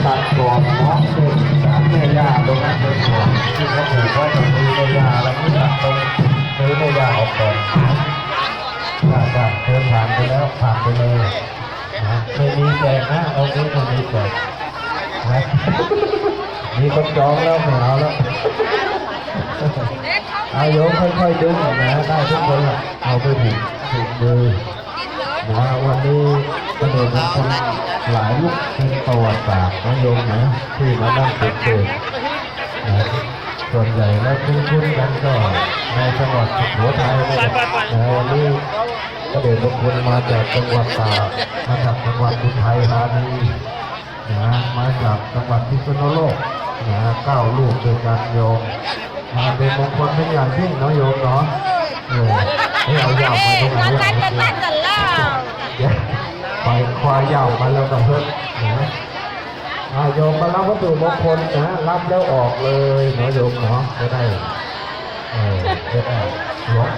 ตัดตัวน้องเด็กแม่ย่าตรงนั้นเป็นส่วนที่เขาปลูกไว้ตรงนี้แม่ย่าแล้วนี่ตัดตรงซื้อแม่ย่าออกก่อนถ้าเดินผ่านไปแล้วผ่านไปเลยนะไม่มีแจกนะเอานี้ไม่มีแจกนะมีคนจองแล้วไม่เอาแล้วเอาโยมค่อยๆดึงนะได้ทุกคนละเอาไปถูกมือนะวันนี้ก็เลยเป็นคนหลายลูกเป็นประวัติศาสตร์นะโยมนะที่มานั่งเกิดนะส่วนใหญ่แล้วคุ้นๆกันก็ในจังหวัดสุโขทัยนี่แหละนะวันนี้ก็เดินบางคนมาจากจังหวัดตากมาจากจังหวัดอุทัยธานีนะมาจากจังหวัดพิษณุโลกนะ9 ลูกด้วยกันโยมมาเป็นมงคลเป็นอย่างยิ่งเนาะโยมเนาะให้เอายาวมาตรงไหนไปควายยาวมาแล้วกับเพื่อนนะโยมมารับวัตถุมงคลนะรับแล้วออกเลยเนาะโยมเนาะจะได้หลวง